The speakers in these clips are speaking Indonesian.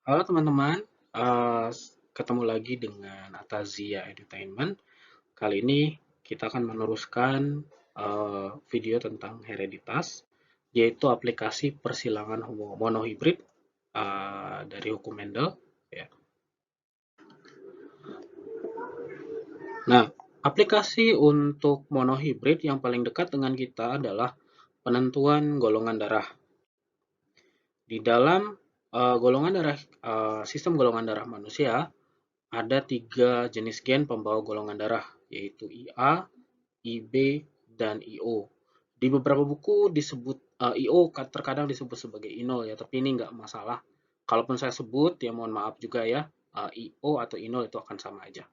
Halo teman-teman, ketemu lagi dengan Atazia Entertainment. Kali ini kita akan meneruskan video tentang hereditas, yaitu aplikasi persilangan monohibrid dari hukum Mendel. Ya. Nah, aplikasi untuk monohibrid yang paling dekat dengan kita adalah penentuan golongan darah. Di dalam golongan darah, sistem golongan darah manusia, ada 3 jenis gen pembawa golongan darah, yaitu IA, IB, dan IO. Di beberapa buku disebut IO terkadang disebut sebagai inol ya, tapi ini nggak masalah. Kalaupun saya sebut, ya mohon maaf juga ya, IO atau inol itu akan sama aja.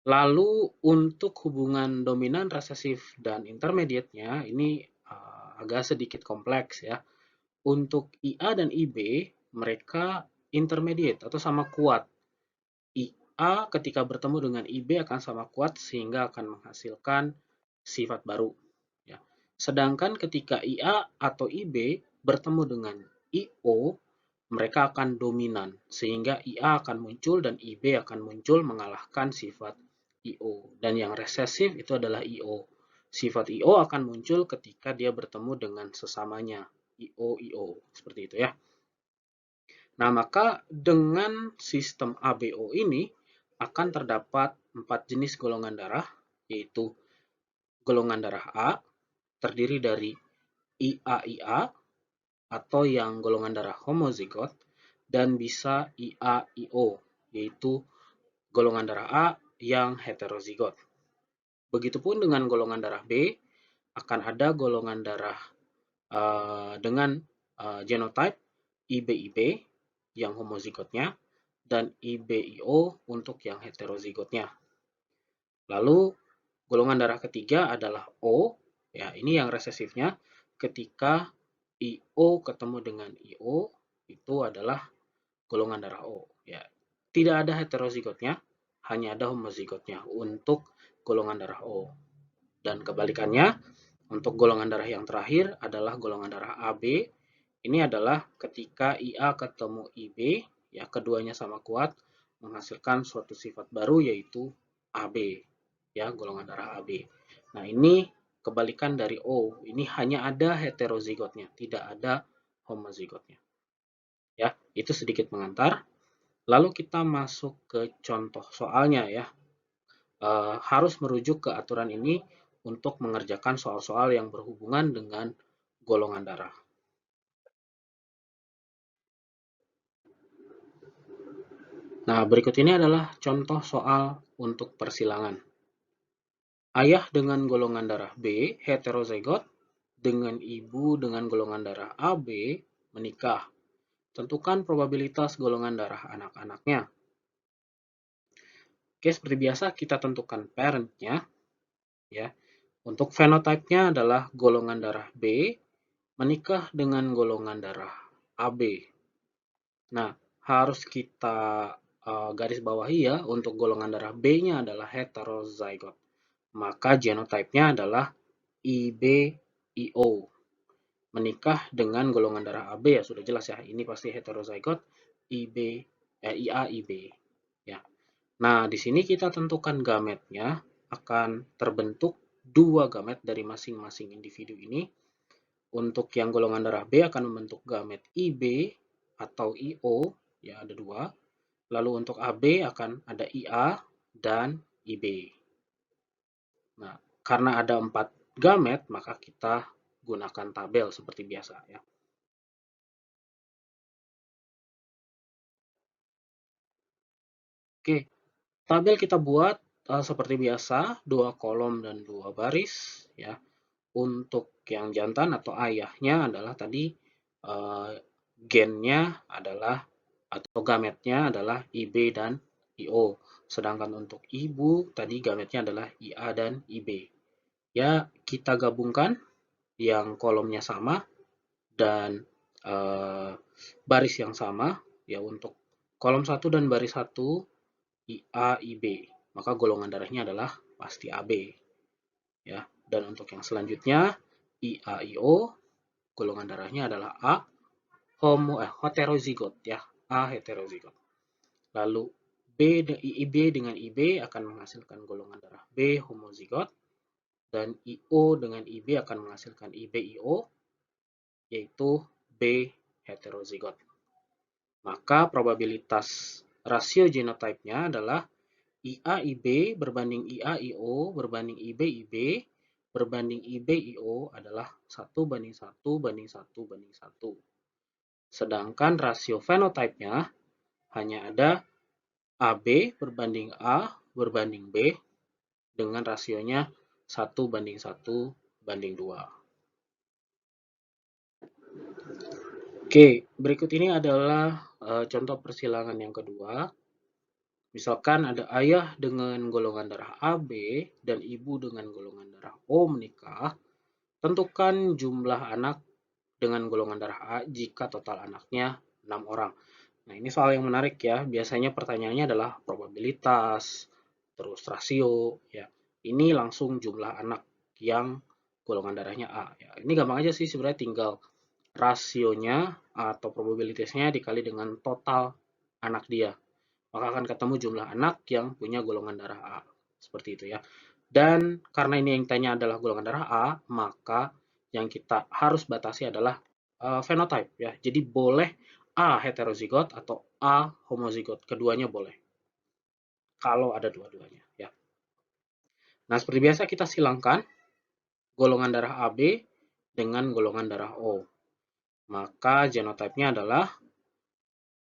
Lalu untuk hubungan dominan, resesif, dan intermediate-nya ini agak sedikit kompleks ya. Untuk IA dan IB, mereka intermediate atau sama kuat. IA ketika bertemu dengan IB akan sama kuat sehingga akan menghasilkan sifat baru. Ya. Sedangkan ketika IA atau IB bertemu dengan IO, mereka akan dominan sehingga IA akan muncul dan IB akan muncul mengalahkan sifat IO. Dan yang resesif itu adalah IO. Sifat IO akan muncul ketika dia bertemu dengan sesamanya. IO seperti itu ya. Nah, maka dengan sistem ABO ini akan terdapat 4 jenis golongan darah, yaitu golongan darah A terdiri dari IA-IA atau yang golongan darah homozigot, dan bisa IA-IO, yaitu golongan darah A yang heterozigot. Begitupun dengan golongan darah B, akan ada golongan darah dengan genotype IB-IB yang homozigotnya, dan IBIO untuk yang heterozigotnya. Lalu golongan darah ketiga adalah O, ya ini yang resesifnya. Ketika IO ketemu dengan IO, itu adalah golongan darah O. Ya, tidak ada heterozigotnya, hanya ada homozigotnya untuk golongan darah O. Dan kebalikannya, untuk golongan darah yang terakhir adalah golongan darah AB. Ini adalah ketika IA ketemu IB, ya keduanya sama kuat, menghasilkan suatu sifat baru yaitu AB, ya golongan darah AB. Nah ini kebalikan dari O, ini hanya ada heterozigotnya, tidak ada homozigotnya. Ya, itu sedikit pengantar. Lalu kita masuk ke contoh soalnya ya. Harus merujuk ke aturan ini untuk mengerjakan soal-soal yang berhubungan dengan golongan darah. Nah, berikut ini adalah contoh soal untuk persilangan. Ayah dengan golongan darah B, heterozigot, dengan ibu dengan golongan darah AB, menikah. Tentukan probabilitas golongan darah anak-anaknya. Oke, seperti biasa kita tentukan parent-nya. Ya. Untuk fenotipenya adalah golongan darah B, menikah dengan golongan darah AB. Nah, harus kita garis bawahi ya, untuk golongan darah B-nya adalah heterozygot. Maka genotipenya adalah IBIO. Menikah dengan golongan darah AB ya sudah jelas ya, ini pasti heterozygot IA IB ya. Nah, di sini kita tentukan gametnya, akan terbentuk 2 gamet dari masing-masing individu ini. Untuk yang golongan darah B akan membentuk gamet IB atau IO, ya ada 2. Lalu untuk AB akan ada IA dan IB. Nah, karena ada 4 gamet, maka kita gunakan tabel seperti biasa ya. Oke, tabel kita buat seperti biasa, 2 kolom dan 2 baris ya. Untuk yang jantan atau ayahnya adalah tadi gennya adalah atau gametnya adalah IB dan IO. Sedangkan untuk ibu tadi gametnya adalah IA dan IB. Ya, kita gabungkan yang kolomnya sama dan baris yang sama ya. Untuk kolom 1 dan baris 1 IA IB, maka golongan darahnya adalah pasti AB ya. Dan untuk yang selanjutnya IA IO, golongan darahnya adalah A heterozigot ya, A heterozigot. Lalu IB dengan IB akan menghasilkan golongan darah B homozigot, dan IO dengan IB akan menghasilkan IB-IO, yaitu B heterozigot. Maka probabilitas rasio genotipenya adalah IA-IB berbanding IA-IO berbanding IB-IB berbanding IB-IO adalah 1:1:1:1. Sedangkan rasio fenotipenya hanya ada AB berbanding A berbanding B dengan rasionya 1:1:2. Oke, berikut ini adalah contoh persilangan yang kedua. Misalkan ada ayah dengan golongan darah AB dan ibu dengan golongan darah O menikah, tentukan jumlah anak dengan golongan darah A jika total anaknya 6 orang. Nah, ini soal yang menarik ya. Biasanya pertanyaannya adalah probabilitas, terus rasio, ya. Ini langsung jumlah anak yang golongan darahnya A. Ya, ini gampang aja sih sebenarnya, tinggal rasionya atau probabilitasnya dikali dengan total anak dia. Maka akan ketemu jumlah anak yang punya golongan darah A. Seperti itu ya. Dan karena ini yang tanya adalah golongan darah A, maka yang kita harus batasi adalah fenotype ya. Jadi boleh A heterozigot atau A homozigot, keduanya boleh. Kalau ada dua-duanya ya. Nah, seperti biasa kita silangkan golongan darah AB dengan golongan darah O. Maka genotipenya adalah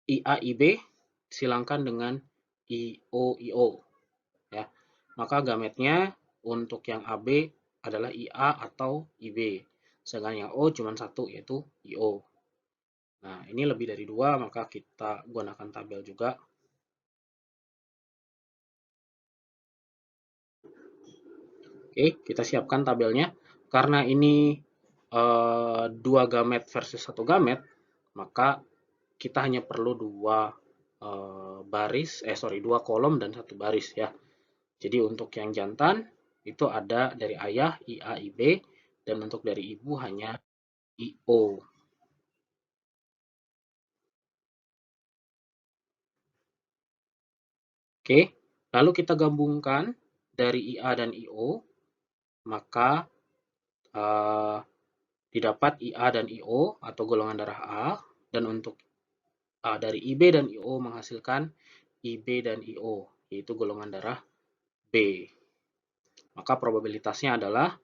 IA-IB silangkan dengan IO-IO ya. Maka gametnya untuk yang AB adalah IA atau IB. Sedangkan yang O cuma satu, yaitu IO. Nah, ini lebih dari 2, maka kita gunakan tabel juga. Oke, kita siapkan tabelnya. Karena ini 2 gamet versus 1 gamet, maka kita hanya perlu 2 kolom dan 1 baris ya. Jadi untuk yang jantan itu ada dari ayah IA IB, dan untuk dari ibu hanya IO. Oke, lalu kita gabungkan dari IA dan IO, maka didapat IA dan IO atau golongan darah A, dan untuk dari IB dan IO menghasilkan IB dan IO, yaitu golongan darah B. Maka probabilitasnya adalah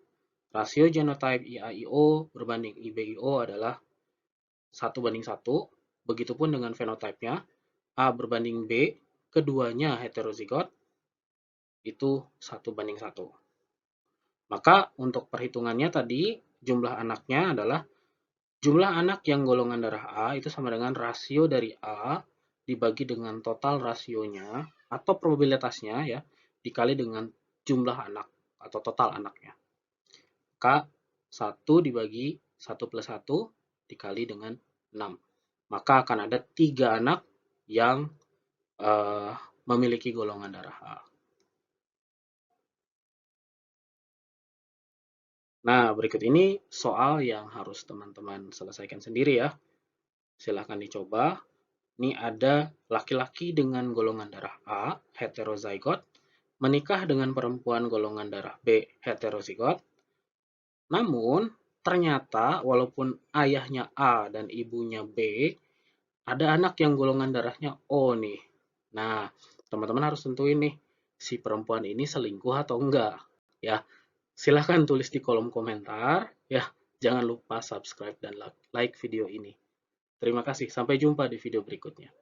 rasio genotype IA-IO berbanding IB-IO adalah 1:1. Begitupun dengan fenotipenya, A berbanding B, keduanya heterozigot, itu 1:1. Maka untuk perhitungannya tadi, jumlah anaknya adalah jumlah anak yang golongan darah A itu sama dengan rasio dari A dibagi dengan total rasionya atau probabilitasnya ya, dikali dengan jumlah anak atau total anaknya. Maka 1 dibagi 1 plus 1 dikali dengan 6. Maka akan ada 3 anak yang memiliki golongan darah A. Nah, berikut ini soal yang harus teman-teman selesaikan sendiri ya. Silahkan dicoba. Ini ada laki-laki dengan golongan darah A, heterozigot, menikah dengan perempuan golongan darah B, heterozigot. Namun, ternyata walaupun ayahnya A dan ibunya B, ada anak yang golongan darahnya O nih. Nah, teman-teman harus tentuin nih, si perempuan ini selingkuh atau enggak. Ya, silahkan tulis di kolom komentar. Ya, jangan lupa subscribe dan like video ini. Terima kasih, sampai jumpa di video berikutnya.